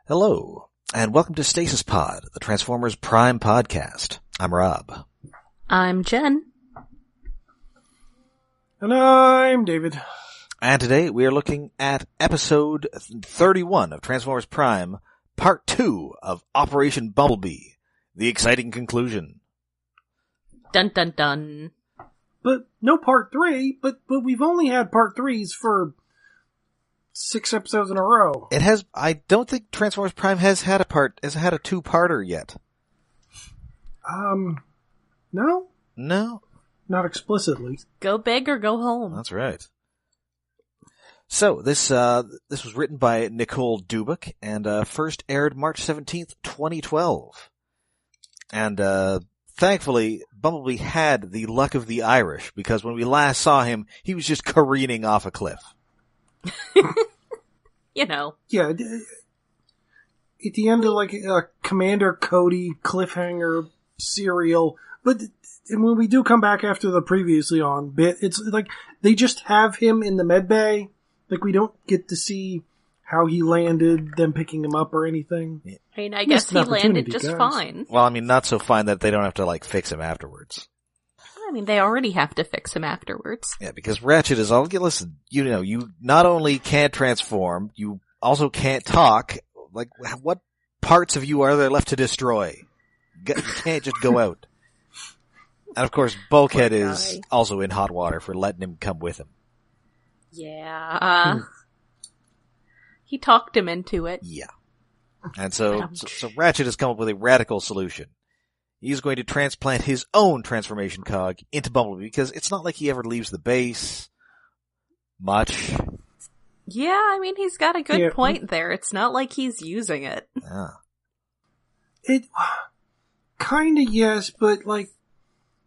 Hello, and welcome to Stasis Pod, the Transformers Prime podcast. I'm Rob. I'm Jen. And I'm David. And today we are looking at episode 31 of Transformers Prime, part 2 of Operation Bumblebee, the exciting conclusion. Dun dun dun. But no part 3, but we've only had part 3s for 6 episodes in a row. It has, I don't think Transformers Prime has had a two-parter yet. No? No? Not explicitly. Go big or go home. That's right. So, this was written by Nicole Dubik, and first aired March 17th, 2012. And thankfully, Bumblebee had the luck of the Irish, because when we last saw him, he was just careening off a cliff. You know. Yeah, at the end of like a Commander Cody cliffhanger serial, and when we do come back after the previously on bit, it's like they just have him in the med bay. Like we don't get to see how he landed, them picking him up or anything. I mean, I guess he landed just fine. Well, I mean, not so fine that they don't have to, like, fix him afterwards. I mean, they already have to fix him afterwards. Yeah, because Ratchet is all, listen, you not only can't transform, you also can't talk. Like, what parts of you are there left to destroy? You can't just go out. And of course, Bulkhead is also in hot water for letting him come with him. Yeah. He talked him into it. Yeah. And so Ratchet has come up with a radical solution. He's going to transplant his own transformation cog into Bumblebee, because it's not like he ever leaves the base much. Yeah, I mean, he's got a good point there. It's not like he's using it. Yeah. It kinda yes, but like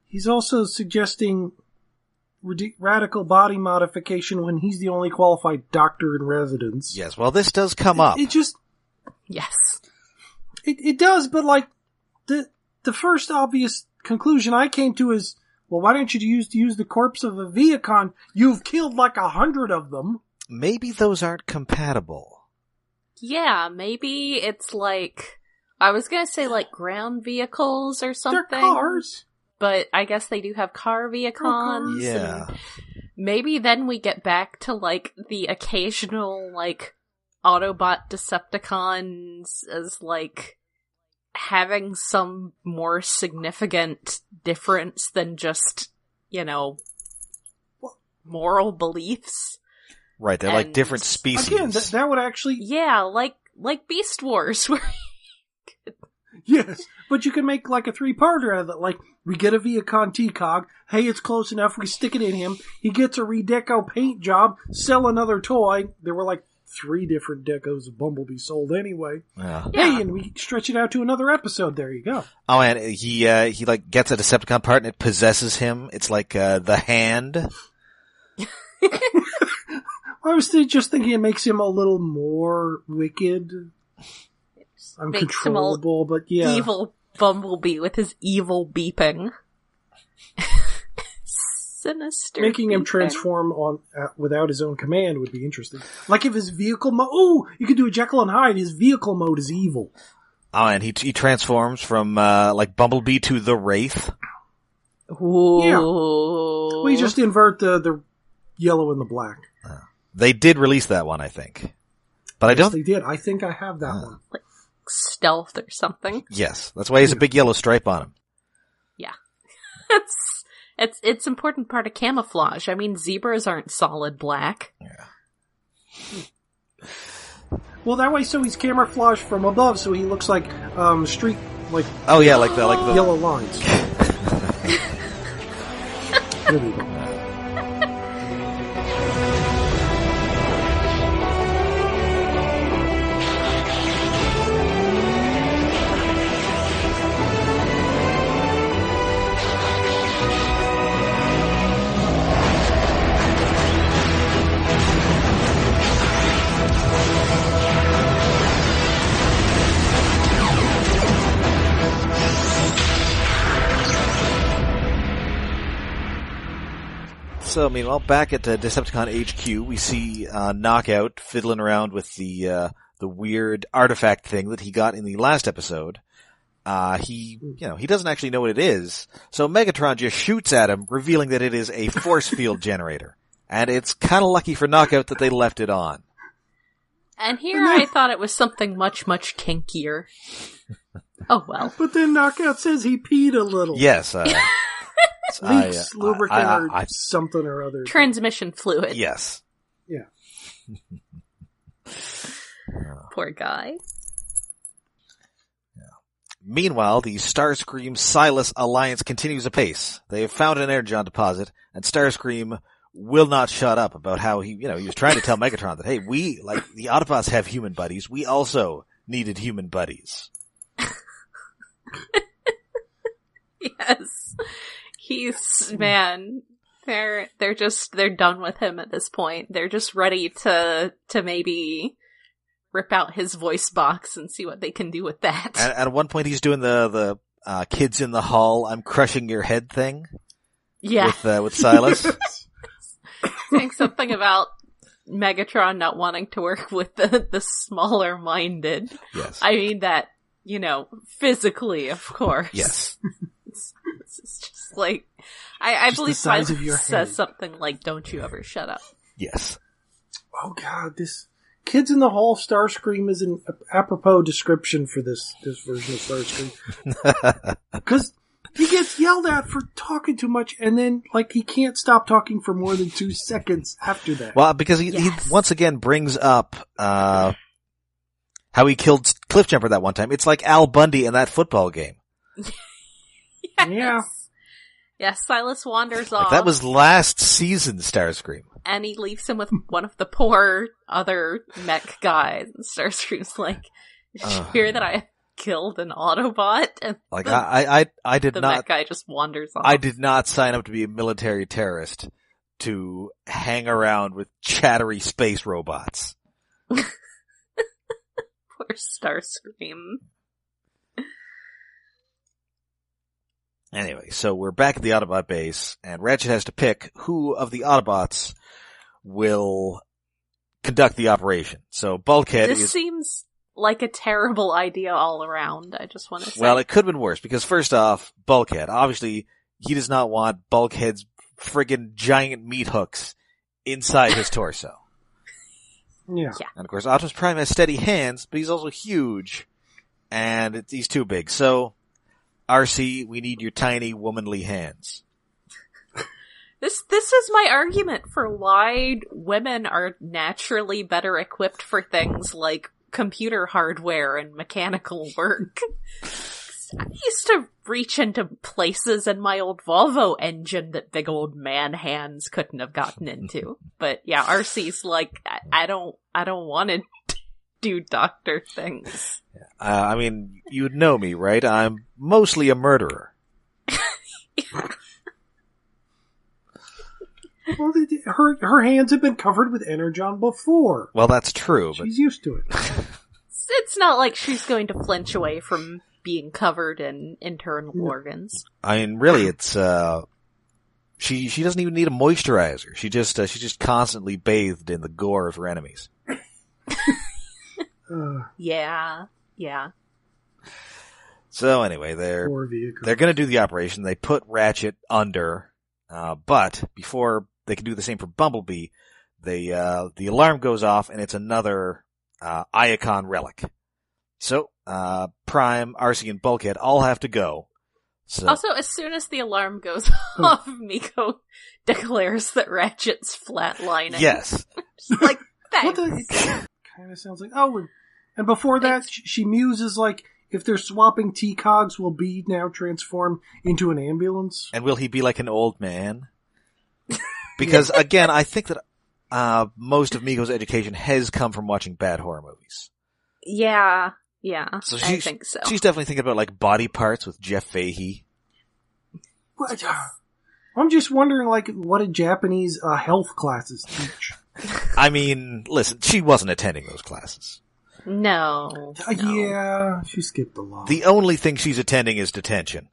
he's also suggesting radical body modification when he's the only qualified doctor in residence. Yes, well, this does come up. It just... Yes. It does, but like, the first obvious conclusion I came to is, well, why don't you use the corpse of a Viacon? You've killed like 100 of them. Maybe those aren't compatible. Yeah, maybe it's like, I was gonna say like ground vehicles or something. They're cars. But I guess they do have car Viacons. Yeah. Maybe then we get back to like the occasional like Autobot Decepticons as like having some more significant difference than just, moral beliefs. Right, they're like different species. Again, that would actually... Yeah, like Beast Wars, where Yes, but you can make like a 3-parter out of it. Like, we get a Viacon T-cog. Hey, it's close enough. We stick it in him. He gets a redeco paint job. Sell another toy. There were like 3 different decos of Bumblebee sold anyway. Yeah. Hey, and we stretch it out to another episode. There you go. Oh, and he like gets a Decepticon part and it possesses him. It's like the Hand. I was just thinking it makes him a little more wicked. Uncontrollable, but yeah. Evil Bumblebee with his evil beeping. Sinister. Making him transform without his own command would be interesting. Like if his vehicle mode... Oh, you could do a Jekyll and Hyde. His vehicle mode is evil. Oh, and he transforms from like Bumblebee to the Wraith. Ooh. Yeah. We just invert the yellow and the black. They did release that one, I think. But I don't... They did. I think I have that one. Like stealth or something. Yes, that's why he has a big yellow stripe on him. Yeah. It's important part of camouflage. I mean, zebras aren't solid black. Yeah. Well, that way, so he's camouflaged from above, so he looks like street, like... Oh yeah, like the yellow lines. There we go. So, meanwhile, back at Decepticon HQ, we see Knockout fiddling around with the weird artifact thing that he got in the last episode, he doesn't actually know what it is. So Megatron just shoots at him, revealing that it is a force field generator. And it's kind of lucky for Knockout that they left it on. And here I thought it was something much, much kinkier. Oh well. But then Knockout says he peed a little. Yes. Leaks lubricant or something or other. Transmission fluid. Yes. Yeah. Poor guy. Yeah. Meanwhile, the Starscream Silas alliance continues apace. They have found an energon deposit, and Starscream will not shut up about how he was trying to tell Megatron that, hey, we, like, the Autobots have human buddies. We also needed human buddies. Yes. They're done with him at this point. They're just ready to maybe rip out his voice box and see what they can do with that. And at one point he's doing the kids in the hall, I'm crushing your head thing. Yeah. With Silas. Saying something about Megatron not wanting to work with the smaller minded. Yes. I mean that, physically, of course. Yes. It's just like, I just believe the size Silas of your says head. something like, don't you ever shut up. Yes. Oh god, this Kids in the Hall Starscream is an apropos description for this version of Starscream. Because he gets yelled at for talking too much, and then, he can't stop talking for more than 2 seconds after that. Well, because he once again brings up, how he killed Cliffjumper that one time. It's like Al Bundy in that football game. Yes. Yeah. Yeah, Silas wanders off. That was last season, Starscream. And he leaves him with one of the poor other mech guys. And Starscream's like, did you hear that I killed an Autobot? And I did the not. mech guy just wanders off. I did not sign up to be a military terrorist to hang around with chattery space robots. Poor Starscream. Anyway, so we're back at the Autobot base, and Ratchet has to pick who of the Autobots will conduct the operation. So Bulkhead seems like a terrible idea all around, I just want to say. Well, it could have been worse, because first off, Bulkhead. Obviously, he does not want Bulkhead's friggin' giant meat hooks inside his torso. Yeah. And of course, Optimus Prime has steady hands, but he's also huge, and he's too big. So, RC, we need your tiny, womanly hands. This is my argument for why women are naturally better equipped for things like computer hardware and mechanical work. I used to reach into places in my old Volvo engine that big old man hands couldn't have gotten into. But yeah, RC's like, I don't want to do doctor things. I mean, you know me, right? I'm mostly a murderer. Well, her hands have been covered with energon before. Well, that's true, but She's used to it. It's not like she's going to flinch away from being covered in internal organs. I mean, really, it's she doesn't even need a moisturizer. She's just constantly bathed in the gore of her enemies. Yeah. So anyway, they're going to do the operation. They put Ratchet under, but before they can do the same for Bumblebee, the alarm goes off, and it's another Iacon relic. So Prime, RC, and Bulkhead all have to go. So, also, as soon as the alarm goes off, Miko declares that Ratchet's flatlining. yes. Just like, thanks. Kind of sounds like, and before that, she muses like, if they're swapping T-cogs, will Bee now transform into an ambulance? And will he be like an old man? Because again, I think that most of Miko's education has come from watching bad horror movies. Yeah, So I think so. She's definitely thinking about like Body Parts with Jeff Fahey. What? I'm just wondering, what did Japanese health classes teach? I mean, listen, she wasn't attending those classes. No. Yeah, she skipped a lot. The only thing she's attending is detention.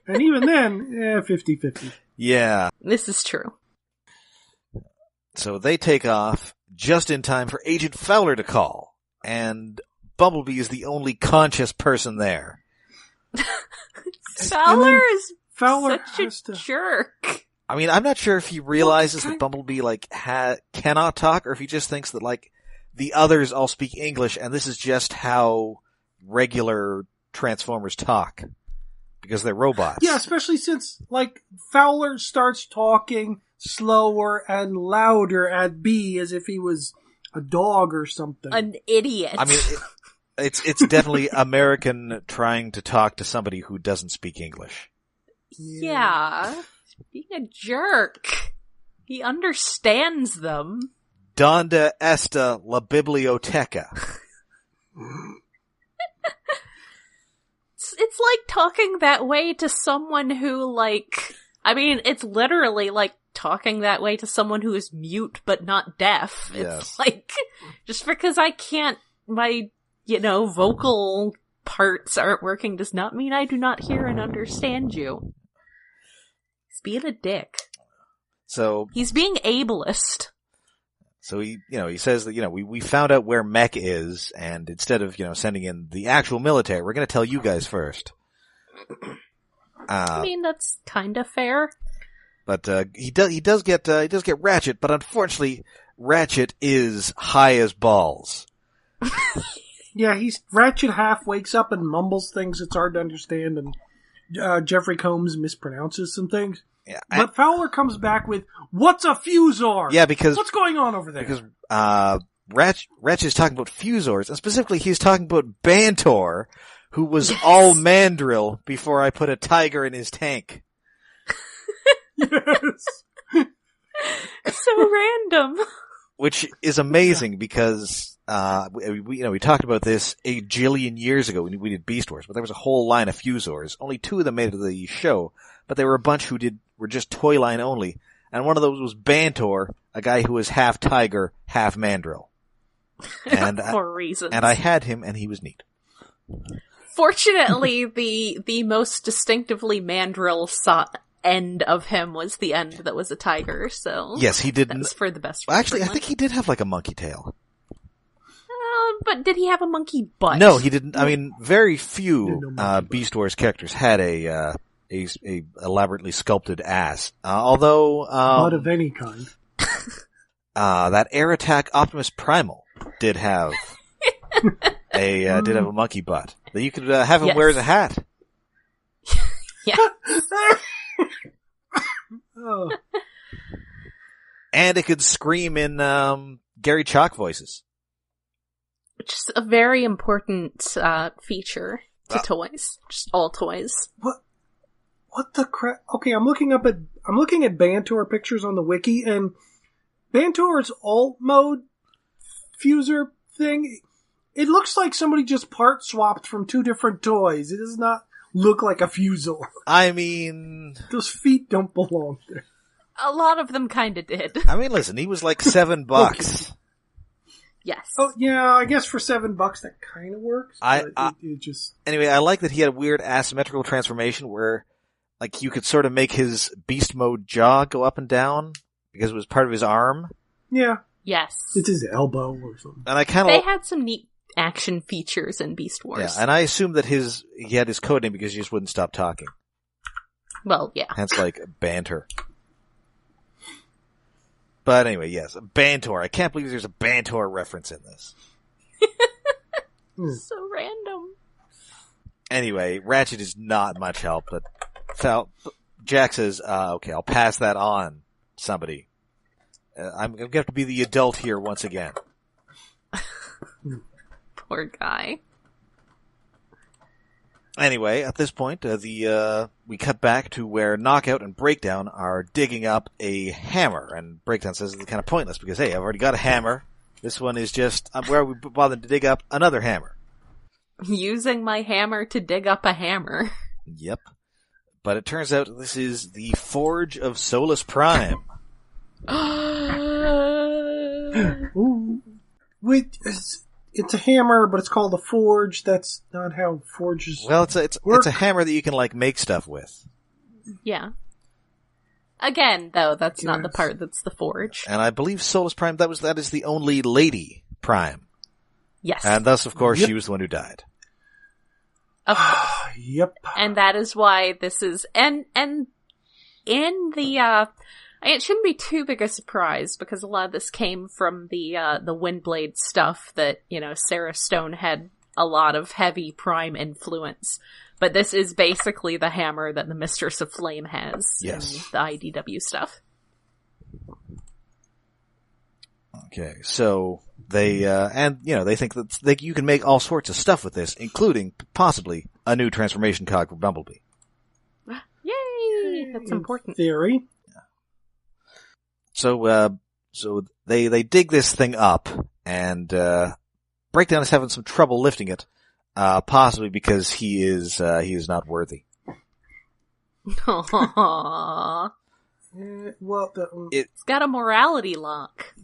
And even then, 50-50. Yeah. This is true. So they take off, just in time for Agent Fowler to call, and Bumblebee is the only conscious person there. Fowler is Fowler such a jerk. I mean, I'm not sure if he realizes that Bumblebee, like, cannot talk, or if he just thinks that, like, the others all speak English, and this is just how regular Transformers talk. Because they're robots. Yeah, especially since, like, Fowler starts talking slower and louder at B as if he was a dog or something. An idiot. I mean, it's definitely American trying to talk to somebody who doesn't speak English. Yeah. Being a jerk. He understands them. Donde esta la biblioteca? It's like talking that way to someone who, like... I mean, it's literally like talking that way to someone who is mute but not deaf. Yes. It's like, just because I can't, my, vocal parts aren't working does not mean I do not hear and understand you. He's being a dick. So he's being ableist. So he says that, we found out where Mech is, and instead of, sending in the actual military, we're going to tell you guys first. I mean, that's kind of fair. But he does get Ratchet, but unfortunately, Ratchet is high as balls. Yeah, Ratchet half wakes up and mumbles things it's hard to understand, and Jeffrey Combs mispronounces some things. Yeah, but Fowler comes back with, "What's a fusor?" Yeah, because what's going on over there? Because Ratchet is talking about fusors, and specifically he's talking about Bantor, who was all mandrill before I put a tiger in his tank. Yes. So random. Which is amazing because, we talked about this a jillion years ago when we did Beast Wars, but there was a whole line of fusors. Only 2 of them made it to the show, but there were a bunch who were just toy line only. And one of those was Bantor, a guy who was half tiger, half mandrill. And for reasons. And I had him, and he was neat. Fortunately, the most distinctively mandrill end of him was the end that was a tiger, so... Yes, he didn't... That's for the best Actually, I think he did have, like, a monkey tail. But did he have a monkey butt? No, he didn't. I mean, very few Beast Wars characters had a elaborately sculpted ass. Although... butt of any kind. That Air Attack Optimus Primal did have a monkey butt. That you could have him wear as a hat. Yeah. Oh. And it could scream in Gary Chalk voices. Which is a very important feature to toys. Just all toys. What the crap? Okay, I'm looking at Bantor pictures on the wiki, and Bantor's alt mode fuser thing, it looks like somebody just part swapped from 2 different toys. It does not look like a fusor. I mean... Those feet don't belong there. A lot of them kinda did. I mean, listen, he was like $7. Okay. Yes. Oh, yeah, I guess for $7 that kinda works. It just... Anyway, I like that he had a weird asymmetrical transformation where, like, you could sort of make his beast mode jaw go up and down because it was part of his arm. Yeah. Yes. It's his elbow or something. And I kind of... They had some neat action features in Beast Wars. Yeah, and I assumed that he had his codename because he just wouldn't stop talking. Well, yeah. Hence, like, banter. But anyway, yes, Bantor. I can't believe there's a Bantor reference in this. So random. Anyway, Ratchet is not much help, but Jack says, okay, I'll pass that on, somebody. I'm going to have to be the adult here once again. Poor guy. Anyway, at this point, we cut back to where Knockout and Breakdown are digging up a hammer, and Breakdown says it's kind of pointless because, hey, I've already got a hammer. This one is just where we bothered to dig up another hammer. Using my hammer to dig up a hammer. Yep. But it turns out this is the Forge of Solus Prime. Ooh. Wait, it's a hammer, but it's called a forge. That's not how forges Well, work. it's a hammer that you can, like, make stuff with. Yeah. Again, though, that's not the part that's the forge. And I believe Solus Prime, that is the only lady Prime. Yes. And thus, of course, she was the one who died. Of course. Yep. And that is why this is, and in the, it shouldn't be too big a surprise, because a lot of this came from the Windblade stuff that, Sarah Stone had a lot of heavy Prime influence. But this is basically the hammer that the Mistress of Flame has in the IDW stuff. Okay, so they, they think that you can make all sorts of stuff with this, including, possibly, a new transformation cog for Bumblebee. Yay! That's important. Theory. So they dig this thing up, and, Breakdown is having some trouble lifting it, possibly because he is not worthy. Aww. Well, it's got a morality lock.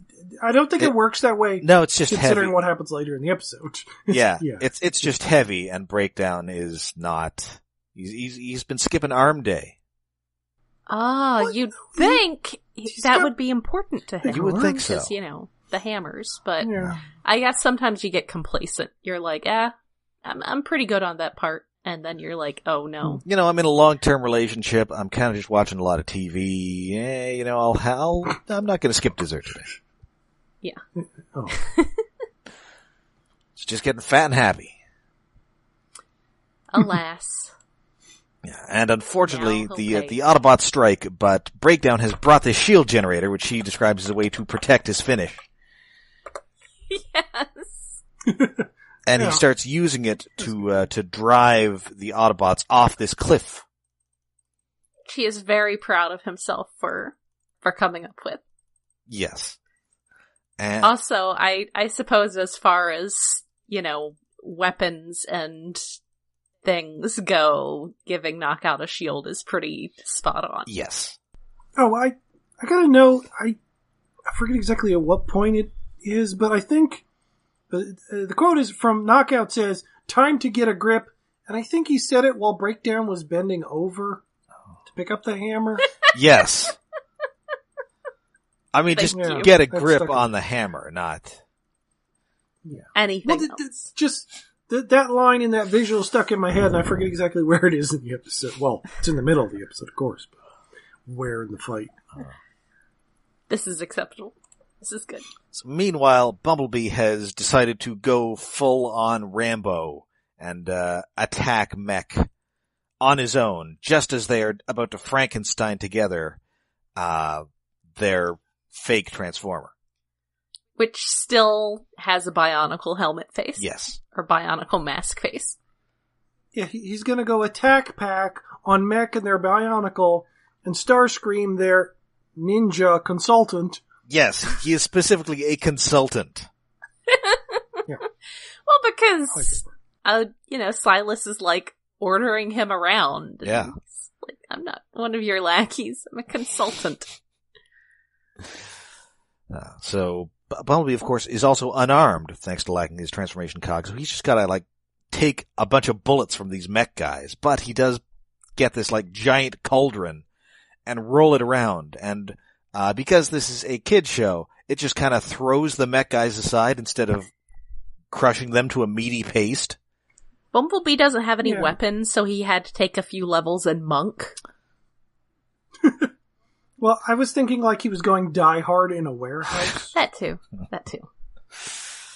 I don't think it works that way. No, it's just considering heavy. what happens later in the episode. Yeah, it's just heavy, and Breakdown is not. He's been skipping arm day. You'd think that would be important to him. You would think so. Because, the hammers, but I guess sometimes you get complacent. You're like, I'm pretty good on that part. And then you're like, oh no. I'm in a long-term relationship. I'm kind of just watching a lot of TV. I'm not going to skip dessert today. Yeah. Oh. It's just getting fat and happy. Alas. Yeah, and unfortunately, the Autobots strike, but Breakdown has brought this shield generator, which he describes as a way to protect his finish. Yes. And he starts using it to drive the Autobots off this cliff. He is very proud of himself for coming up with. Yes. And also, I suppose as far as, weapons and things go, giving Knockout a shield is pretty spot on. Yes. Oh, I gotta know, I forget exactly at what point it is, but I think the quote is from Knockout says, "Time to get a grip," and I think he said it while Breakdown was bending over to pick up the hammer. Yes. I mean, just you. get a grip on the hammer, not anything else. Just that line in that visual stuck in my head, and I forget exactly where it is in the episode. Well, it's in the middle of the episode, of course, but where in the fight? This is acceptable. This is good. So meanwhile, Bumblebee has decided to go full on Rambo and attack Mech on his own, just as they are about to Frankenstein together their fake Transformer. Which still has a Bionicle helmet face. Yes. Or Bionicle mask face. Yeah, he's gonna go attack pack on Mech and their Bionicle, and Starscream, their ninja consultant. Yes, he is specifically a consultant. Yeah. Well, because, Silas is ordering him around. Yeah. I'm not one of your lackeys. I'm a consultant. So Bumblebee, of course, is also unarmed thanks to lacking his transformation cog. So he's just gotta take a bunch of bullets from these mech guys. But he does get this giant cauldron and roll it around. And because this is a kid show, it just kind of throws the mech guys aside instead of crushing them to a meaty paste. Bumblebee doesn't have any weapons, so he had to take a few levels in Monk. Well, I was thinking he was going Die Hard in a warehouse. That too.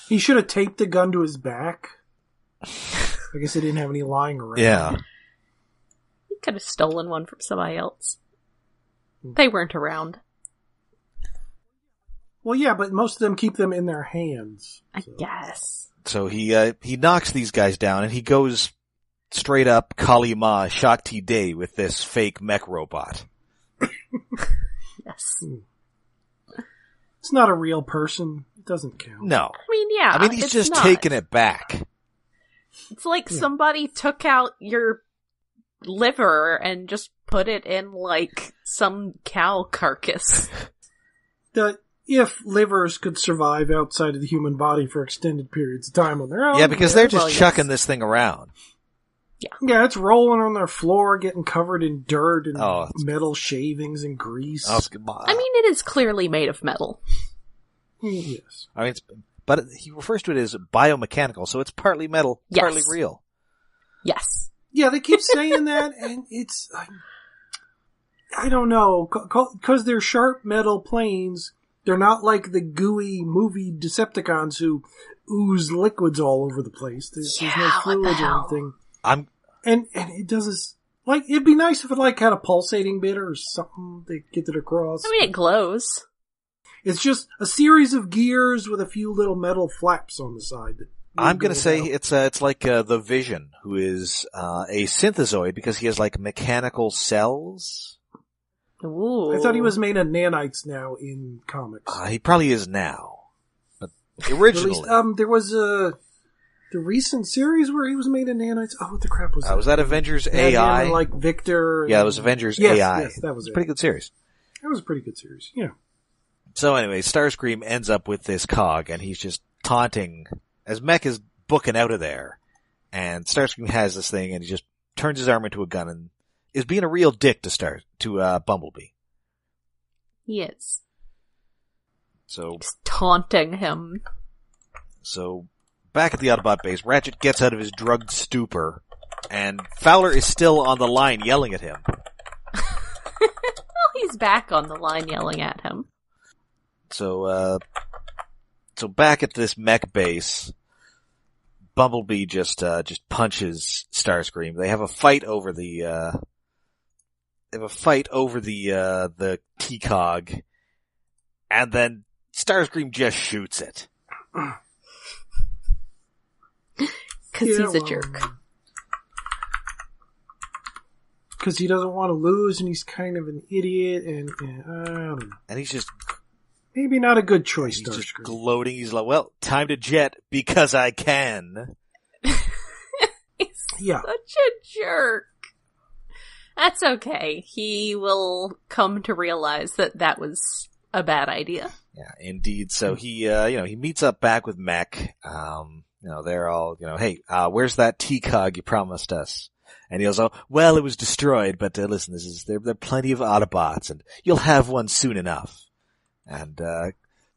He should have taped the gun to his back. I guess he didn't have any lying around. Yeah. He could have stolen one from somebody else. They weren't around. Well, yeah, but most of them keep them in their hands. I guess. So he knocks these guys down, and he goes straight up Kali Ma Shakti Day with this fake mech robot. Yes. It's not a real person. It doesn't count. No. I mean, he's just taking it back. It's like somebody took out your liver and just put it in some cow carcass. If livers could survive outside of the human body for extended periods of time on their own. Yeah, because they're just chucking this thing around. Yeah, it's rolling on their floor, getting covered in dirt and Oh, metal shavings and grease. I mean, it is clearly made of metal. Yes. I mean, but he refers to it as biomechanical, so it's partly metal, Yes. partly real. Yes. Yeah, they keep saying that, and it's... I don't know, because they're sharp metal planes, they're not like the gooey movie Decepticons who ooze liquids all over the place. There's no fluids or anything. And it does like, it'd be nice if it like had a pulsating bit or something to get it across. I mean, it glows. It's just a series of gears with a few little metal flaps on the side. I'm gonna say it's like the Vision, who is a synthezoid because he has like mechanical cells. Ooh. I thought he was made of nanites now in comics. He probably is now, but originally, there was the recent series where he was made of nanites. Oh, what the crap was that? Was that Avengers That AI? him, like Victor. Yeah, it was Avengers yes, AI. Yes, that was It's it. a pretty good series. That was a pretty good series. Yeah. So anyway, Starscream ends up with this cog, and he's just taunting as Mech is booking out of there. And Starscream has this thing, and he just turns his arm into a gun and is being a real dick to Bumblebee. He is. So Just taunting him. So back at the Autobot base, Ratchet gets out of his drugged stupor, and Fowler is still on the line yelling at him. Well, he's back on the line yelling at him. So back at this mech base, Bumblebee just punches Starscream. They have a fight over the T-cog, and then Starscream just shoots it. Cause he's a jerk. Because he doesn't want to lose, and he's kind of an idiot, and I don't know. And he's just Maybe not a good choice, He's just Starscream. gloating. He's like, well, time to jet because I can. Yeah. Such a jerk. That's okay. He will come to realize that was a bad idea. Yeah, indeed. So he, he meets up back with Mech. They're all, hey, where's that T-cog you promised us? And he goes, oh, well, it was destroyed, but listen, there are plenty of Autobots, and you'll have one soon enough. And,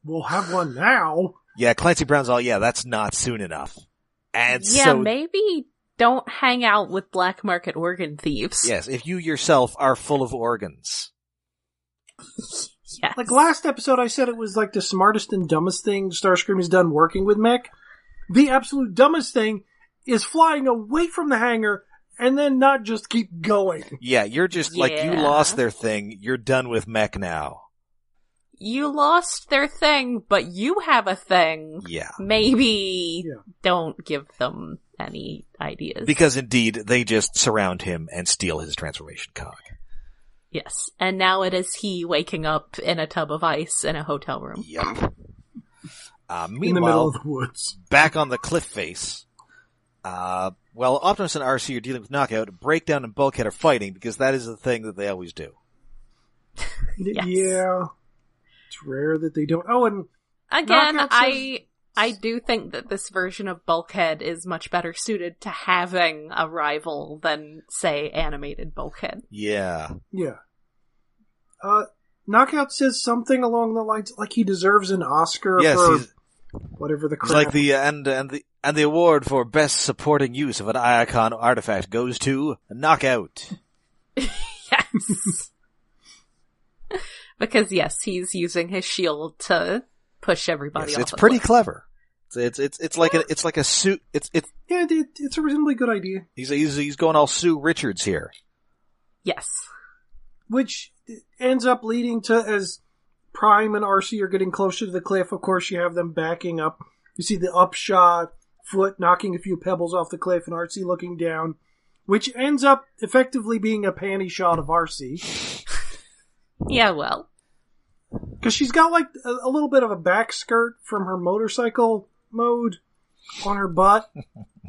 we'll have one now. Yeah, Clancy Brown's all, yeah, that's not soon enough. And yeah, so, maybe don't hang out with black market organ thieves. yes, if you yourself are full of organs. Yes. Like last episode, I said it was like the smartest and dumbest thing Starscream has done working with Mech. The absolute dumbest thing is flying away from the hangar and then not just keep going. Yeah, you're just like, you Yeah. lost their thing, you're done with Mech now. You lost their thing, but you have a thing. Yeah. Maybe Yeah. don't give them any ideas. Because indeed, they just surround him and steal his transformation cog. Yes. And now it is he waking up in a tub of ice in a hotel room. Yep. In the middle Meanwhile, of the woods. back on the cliff face, while Optimus and RC are dealing with Knockout, Breakdown and Bulkhead are fighting because that is the thing that they always do. Yes. Yeah. It's rare that they don't. Oh, and Again, Knockout says- I do think that this version of Bulkhead is much better suited to having a rival than, say, animated Bulkhead. Yeah. yeah. Knockout says something along the lines like he deserves an Oscar Yes, for he's whatever the crap. like the and the award for best supporting use of an Iacon artifact goes to Knockout. Yes. Because yes, he's using his shield to push everybody Yes, off. it's the pretty cliff. clever. It's like a suit. Yeah, it's a reasonably good idea. He's going all Sue Richards here. Yes. Which ends up leading to, as Prime and RC are getting closer to the cliff, of course you have them backing up. You see the upshot, Foot knocking a few pebbles off the cliff and RC looking down, which ends up effectively being a panty shot of RC. Yeah, well. Because she's got like a little bit of a back skirt from her motorcycle mode on her butt.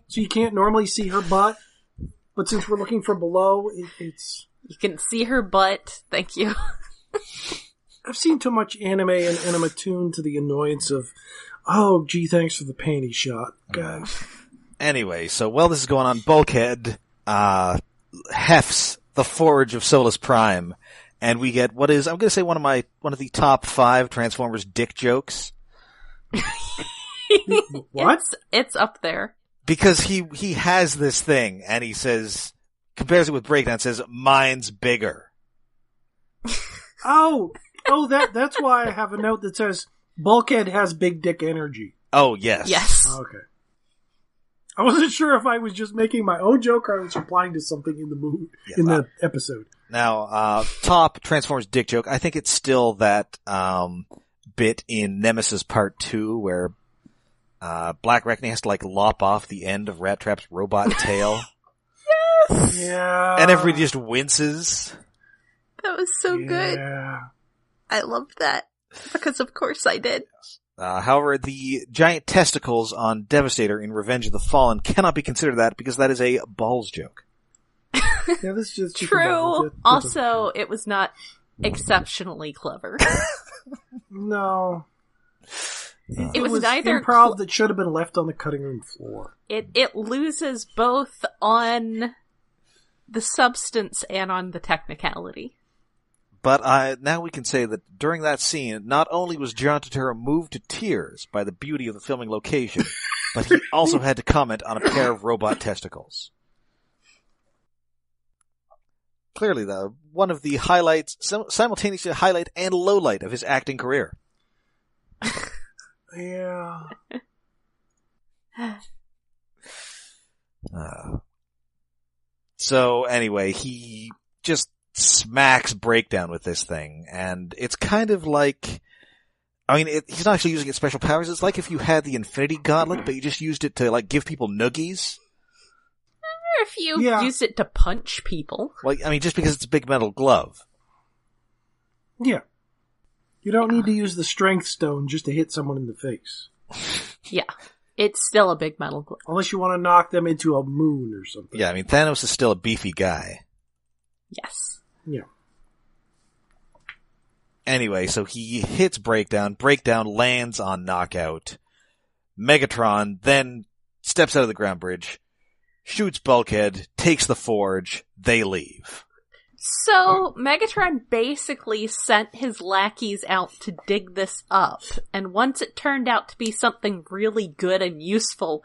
So you can't normally see her butt. But since we're looking from below, it's... You can see her butt. Thank you. I've seen too much anime and I'm attuned to the annoyance of, oh, gee, thanks for the panty shot, guys. Anyway, so while this is going on, Bulkhead hefts the forge of Solus Prime, and we get what is, I'm going to say, one of the top 5 Transformers dick jokes. What? It's up there. Because he has this thing, and he says, compares it with Breakdown, says, mine's bigger. Oh, that's why I have a note that says, Bulkhead has big dick energy. Oh, yes. Yes. Okay. I wasn't sure if I was just making my own joke or I was replying to something in the movie, in the episode. Now, top Transformers dick joke, I think it's still that, bit in Nemesis Part 2 where, Black Reckoning has to, like, lop off the end of Rat Trap's robot tail. Yes! Yeah. And everybody just winces. That was so good. I loved that. Because of course I did. However, the giant testicles on Devastator in Revenge of the Fallen cannot be considered that because that is a balls joke. Yeah, this is just true. Also, it was not exceptionally clever. No. It was neither improv that should have been left on the cutting room floor. It loses both on the substance and on the technicality. But now we can say that during that scene, not only was John Turturro moved to tears by the beauty of the filming location, but he also had to comment on a pair of robot testicles. Clearly, though, one of the highlights, simultaneously a highlight and lowlight of his acting career. Yeah. So anyway, he just smacks Breakdown with this thing, and it's kind of like, I mean, he's not actually using its special powers. It's like if you had the Infinity Gauntlet, but you just used it to, like, give people noogies. Or if you used it to punch people. Like, I mean, just because it's a big metal glove. Yeah. You don't need to use the Strength Stone just to hit someone in the face. Yeah. It's still a big metal glove. Unless you want to knock them into a moon or something. Yeah, I mean, Thanos is still a beefy guy. Yes. Yeah. Anyway, so he hits Breakdown. Breakdown lands on Knockout. Megatron then steps out of the ground bridge, shoots Bulkhead, takes the forge, they leave. So, Megatron basically sent his lackeys out to dig this up, and once it turned out to be something really good and useful,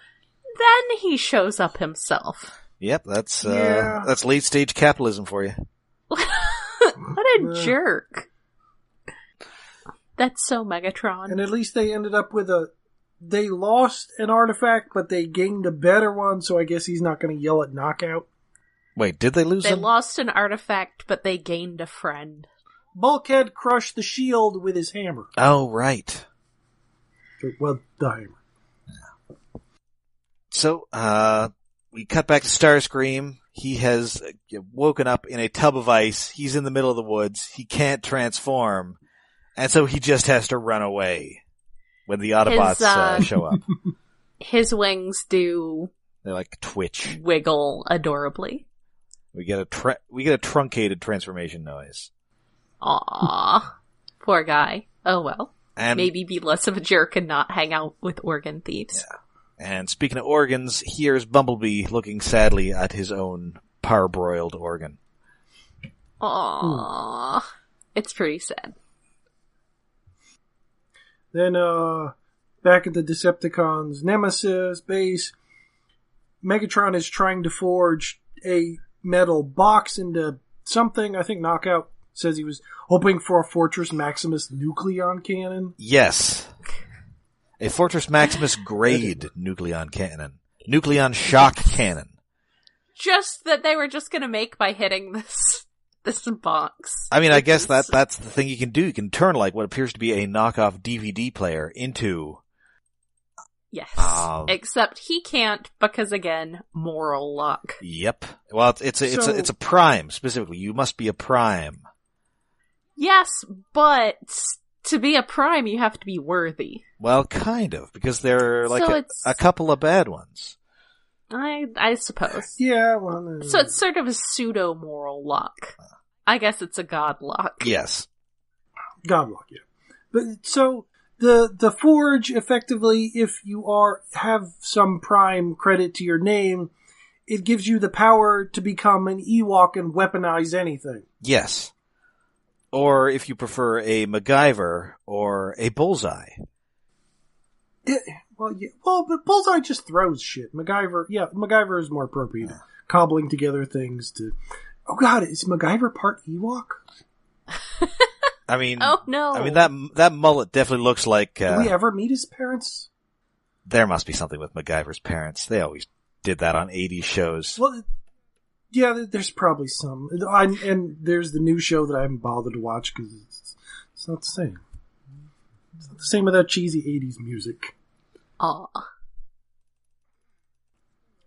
then he shows up himself. Yep, that's late stage capitalism for you. What a jerk. That's so Megatron. And at least they ended up with they lost an artifact, but they gained a better one, so I guess he's not going to yell at Knockout. Wait, did they lose They them? lost an artifact, but they gained a friend. Bulkhead crushed the shield with his hammer. Oh, right. Well, the hammer. So, we cut back to Starscream. He has woken up in a tub of ice. He's in the middle of the woods. He can't transform. And so he just has to run away when the Autobots show up. His wings do... They like twitch. Wiggle adorably. We get a truncated transformation noise. Aww. Poor guy. Oh well. And maybe be less of a jerk and not hang out with organ thieves. Yeah. And speaking of organs, here's Bumblebee looking sadly at his own parboiled organ. Aww. It's pretty sad. Then, back at the Decepticons' Nemesis base, Megatron is trying to forge a metal box into something. I think Knockout says he was hoping for a Fortress Maximus nucleon cannon. Yes. A Fortress Maximus grade nucleon cannon. Nucleon shock cannon. Just that they were just gonna make by hitting this box. I mean, I guess that's the thing you can do. You can turn like what appears to be a knockoff DVD player into... Yes. Except he can't because, again, moral luck. Yep. Well, it's a prime, specifically. You must be a prime. Yes, but to be a prime, you have to be worthy. Well, kind of, because there are like a couple of bad ones. I suppose. Yeah, well... So it's sort of a pseudo-moral luck. I guess it's a god luck. Yes. God luck, yeah. But, so... The forge, effectively, if you have some prime credit to your name, it gives you the power to become an Ewok and weaponize anything. Yes. Or, if you prefer, a MacGyver or a Bullseye. But Bullseye just throws shit. MacGyver is more appropriate. Yeah. Cobbling together things to... Oh god, is MacGyver part Ewok? I mean... Oh, no. I mean, that mullet definitely looks like... Did we ever meet his parents? There must be something with MacGyver's parents. They always did that on 80s shows. Well, yeah, there's probably some. And there's the new show that I haven't bothered to watch because it's not the same. It's not the same with that cheesy 80s music. Aw.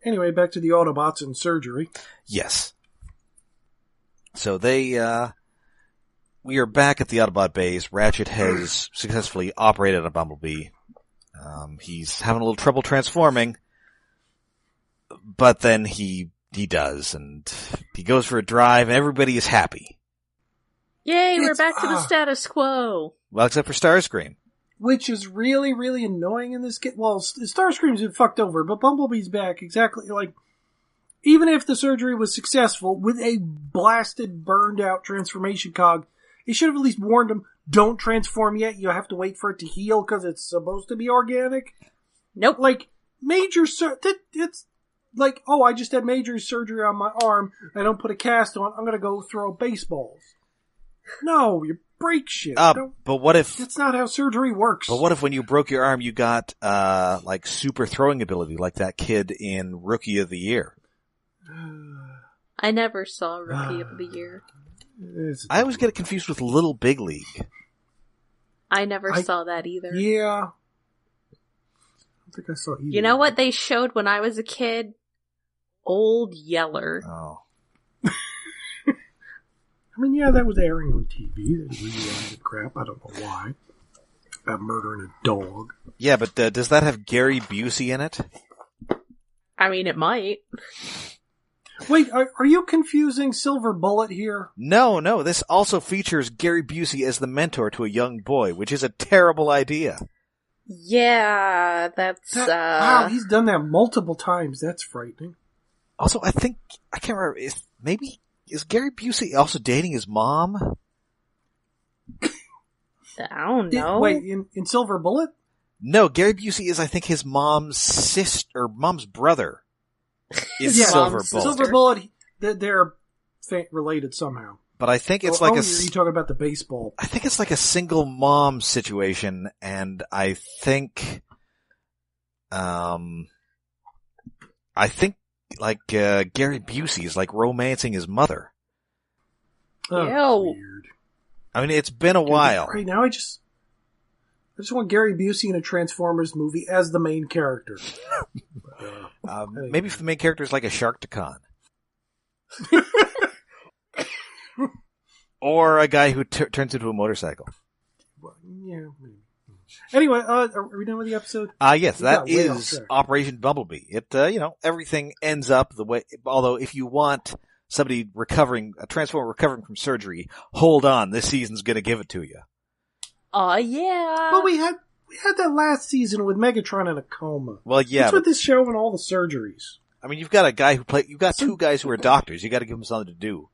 Anyway, back to the Autobots and surgery. Yes. So we are back at the Autobot base. Ratchet has successfully operated a Bumblebee. He's having a little trouble transforming, but then he does, and he goes for a drive, and everybody is happy. Yay, we're back to the status quo. Well, except for Starscream. Which is really, really annoying in this game. Well, Starscream's been fucked over, but Bumblebee's back exactly like... Even if the surgery was successful, with a blasted, burned-out transformation cog, it should have at least warned him, don't transform yet, you have to wait for it to heal because it's supposed to be organic. Nope. Like, it's like, oh, I just had major surgery on my arm, I don't put a cast on, I'm gonna go throw baseballs. No, you break shit. But what if... That's not how surgery works. But what if when you broke your arm you got, like, super throwing ability, like that kid in Rookie of the Year? I never saw Rookie of the Year. I always get it confused with Little Big League. I never saw that either. Yeah. I don't think I saw either. You know what they showed when I was a kid? Old Yeller. Oh. I mean, yeah, that was airing on TV. They rewinded crap. I don't know why. About murdering a dog. Yeah, but does that have Gary Busey in it? I mean, it might. Wait, are you confusing Silver Bullet here? No, this also features Gary Busey as the mentor to a young boy, which is a terrible idea. Yeah, that's, Wow, he's done that multiple times. That's frightening. Also, I can't remember, is Gary Busey also dating his mom? I don't know. Wait, in Silver Bullet? No, Gary Busey is, I think, his mom's sister, or mom's brother. Is Yeah, Silver Bullet. Silver Bullet, they're related somehow. But I think it's like you're talking about the baseball. I think it's like a single mom situation, and I think like Gary Busey is like romancing his mother. Oh, Ew. weird. I mean, it's been a while. Right now, I just want Gary Busey in a Transformers movie as the main character. Maybe if the main character is like a Sharktacon. Or a guy who turns into a motorcycle. Well, yeah, maybe. Anyway, are we done with the episode? Yes, that is Operation Bumblebee. It, everything ends up the way, although if you want somebody a Transformer recovering from surgery, hold on, this season's gonna give it to you. Oh yeah. Well, we had that last season with Megatron in a coma. Well, yeah. What's with this show and all the surgeries? I mean, you've got two guys who are doctors. You gotta give them something to do.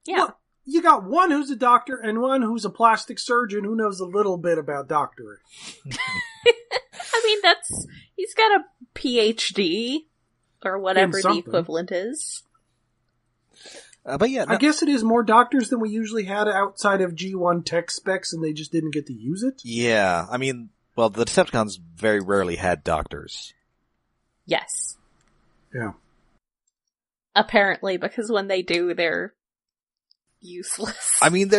Yeah. Well, you got one who's a doctor and one who's a plastic surgeon who knows a little bit about doctoring. I mean, he's got a PhD, or whatever the equivalent is. But yeah, no. I guess it is more doctors than we usually had outside of G1 tech specs, and they just didn't get to use it. Yeah, I mean, well, the Decepticons very rarely had doctors. Yes. Yeah. Apparently, because when they do, they're useless. I mean,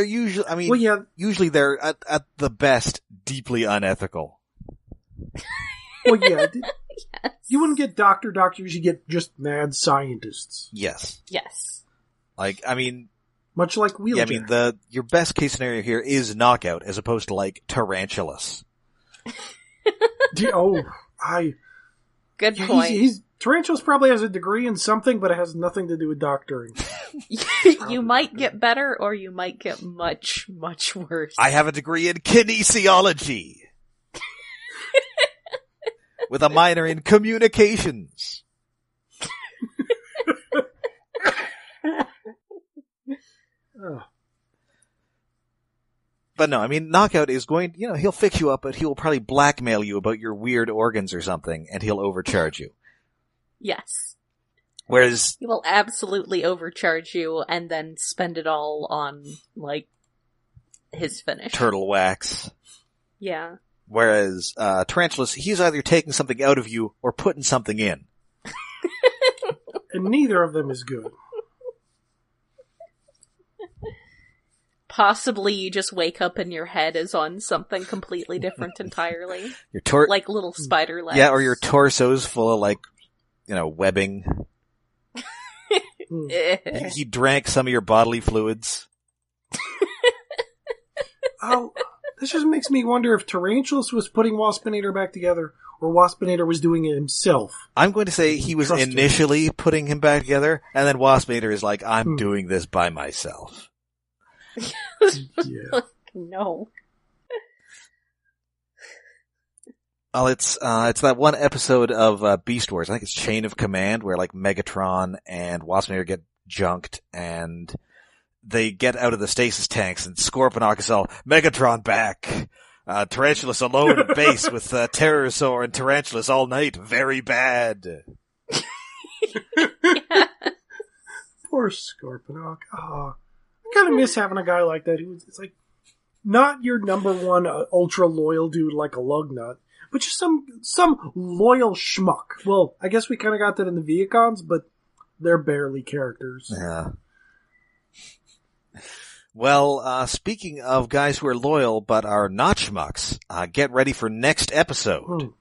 usually they're at the best deeply unethical. Well, yeah. Yes. You wouldn't get doctors, you get just mad scientists. Yes. Yes. Like, I mean... Much like Wheeljack. Yeah, I mean, your best case scenario here is Knockout, as opposed to, like, Tarantulas. Good point. Tarantulas probably has a degree in something, but it has nothing to do with doctoring. You might get better, or you might get much, much worse. I have a degree in kinesiology. With a minor in communications. But no, I mean, Knockout is going, he'll fix you up, but he'll probably blackmail you about your weird organs or something, and he'll overcharge you. Yes. Whereas... He will absolutely overcharge you and then spend it all on, his finish. Turtle wax. Yeah. Whereas, Tarantulas, he's either taking something out of you or putting something in. And neither of them is good. Possibly you just wake up and your head is on something completely different entirely. Like little spider legs. Yeah, or your torso's full of, webbing. He drank some of your bodily fluids. Oh, this just makes me wonder if Tarantulas was putting Waspinator back together, or Waspinator was doing it himself. I'm going to say he was initially putting him back together, and then Waspinator is like, I'm doing this by myself. Yeah. No. Well, it's that one episode of Beast Wars. I think it's Chain of Command, where Megatron and Waspinator get junked, and they get out of the stasis tanks, and Scorponok is all, Megatron back! Tarantulas alone at base with Terrorsaur and Tarantulas all night. Very bad. Yeah. Poor Scorponok. Oh, I kind of miss having a guy like that it's not your number one ultra loyal dude like a Lugnut, but just some loyal schmuck. Well, I guess we kind of got that in the Viacons, but they're barely characters. Yeah. Well, speaking of guys who are loyal but are not schmucks, get ready for next episode.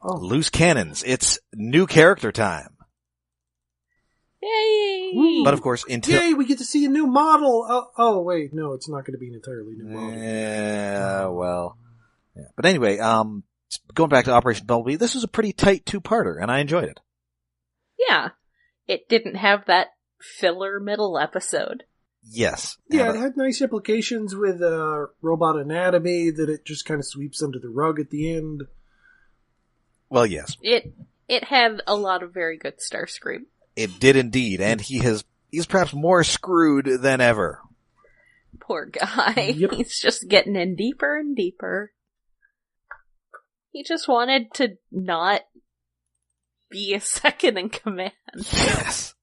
Oh. Loose cannons. It's new character time. Yay! But of course, Yay, we get to see a new model! Oh wait, no, it's not going to be an entirely new model. Yeah, well. Yeah. But anyway, going back to Operation Bumblebee, this was a pretty tight two-parter, and I enjoyed it. Yeah. It didn't have that filler middle episode. Yes. Yeah, it had nice implications with robot anatomy that it just kind of sweeps under the rug at the end. Well, yes. It had a lot of very good Starscream. It did indeed, and he's perhaps more screwed than ever. Poor guy. Yep. He's just getting in deeper and deeper. He just wanted to not be a second in command. Yes.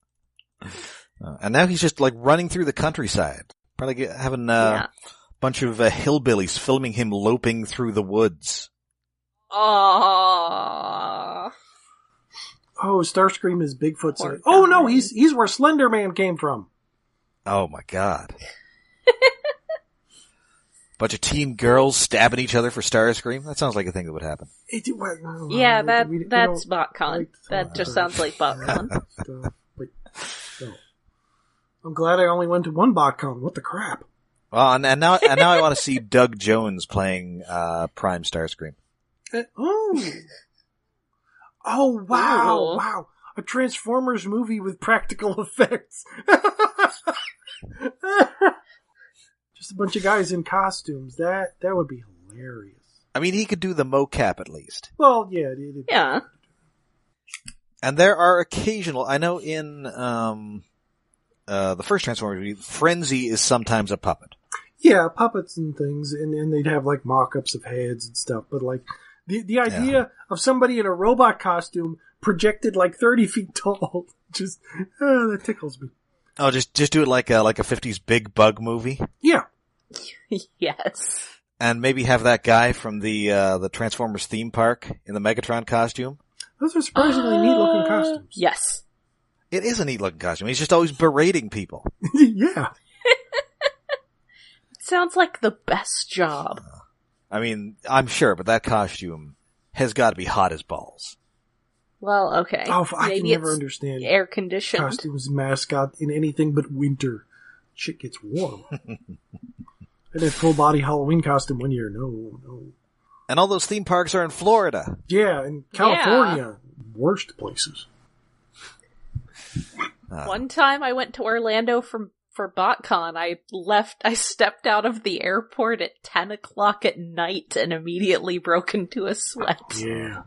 And now he's just running through the countryside. Probably having a bunch of hillbillies filming him loping through the woods. Aww. Oh, Starscream is Bigfoot's. Oh no, he's where Slender Man came from. Oh my god. Bunch of teen girls stabbing each other for Starscream? That sounds like a thing that would happen. Yeah, that's BotCon. That just sounds like BotCon. I'm glad I only went to one BotCon. What the crap? Well, and now I want to see Doug Jones playing Prime Starscream. Oh wow! Ooh. Wow! A Transformers movie with practical effects. Just a bunch of guys in costumes. That would be hilarious. I mean, he could do the mocap at least. Well, yeah. Yeah. And there are occasional. I know in the first Transformers movie, Frenzy is sometimes a puppet. Yeah, puppets and things, and they'd have mock-ups of heads and stuff. But the idea of somebody in a robot costume projected 30 feet tall, just that tickles me. Oh, just do it like a 50s Big Bug movie. Yeah. Yes. And maybe have that guy from the Transformers theme park in the Megatron costume. Those are surprisingly neat-looking costumes. Yes. It is a neat-looking costume. He's just always berating people. Yeah. Sounds like the best job. I mean, I'm sure, but that costume has got to be hot as balls. Well, okay. Oh, I can Maybe never it's understand air conditioned. costumes mascot in anything but winter. Shit gets warm. I did full body Halloween costume one year. No. And all those theme parks are in Florida. Yeah, in California, worst places. One time I went to Orlando for BotCon. I stepped out of the airport at 10 o'clock at night and immediately broke into a sweat. Yeah.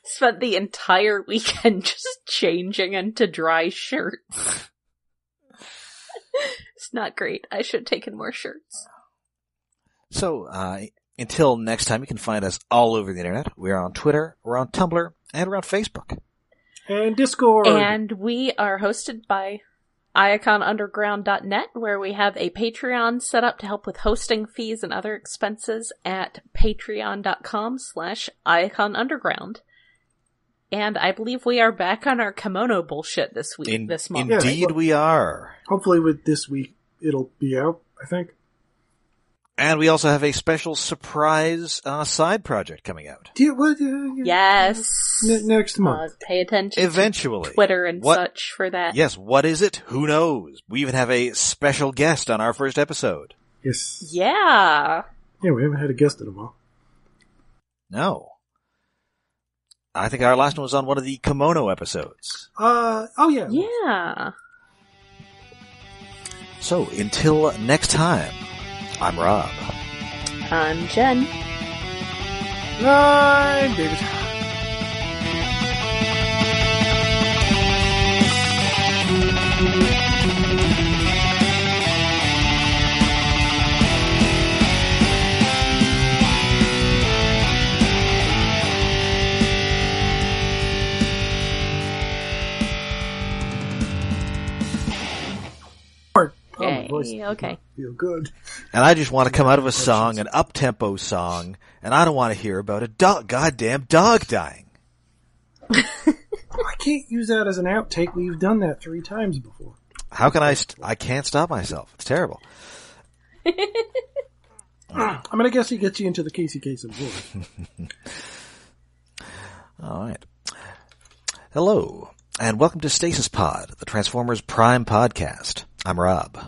Spent the entire weekend just changing into dry shirts. not great. I should have taken more shirts. So, until next time, you can find us all over the internet. We're on Twitter, we're on Tumblr, and we're on Facebook. And Discord. And we are hosted by iaconunderground.net, where we have a Patreon set up to help with hosting fees and other expenses at patreon.com/iaconunderground. And I believe we are back on our kimono bullshit this month. Indeed we are. Hopefully with this week, it'll be out, I think. And we also have a special surprise side project coming out. Yes. Next month. Pay attention Eventually. to Twitter and such for that. Yes, what is it? Who knows? We even have a special guest on our first episode. Yes. Yeah. Yeah, we haven't had a guest in a while. No. I think our last one was on one of the kimono episodes. Oh yeah. Yeah. So, until next time, I'm Rob. I'm Jen. I'm David. Yay, okay. Feel good. And I just want to come out of a song, an up-tempo song, and I don't want to hear about a goddamn dog dying. I can't use that as an outtake. We've done that 3 times before. How can I can't stop myself. It's terrible. I'm going to guess he gets you into the Casey case of war. All right. Hello, and welcome to Stasis Pod, the Transformers Prime podcast. I'm Rob.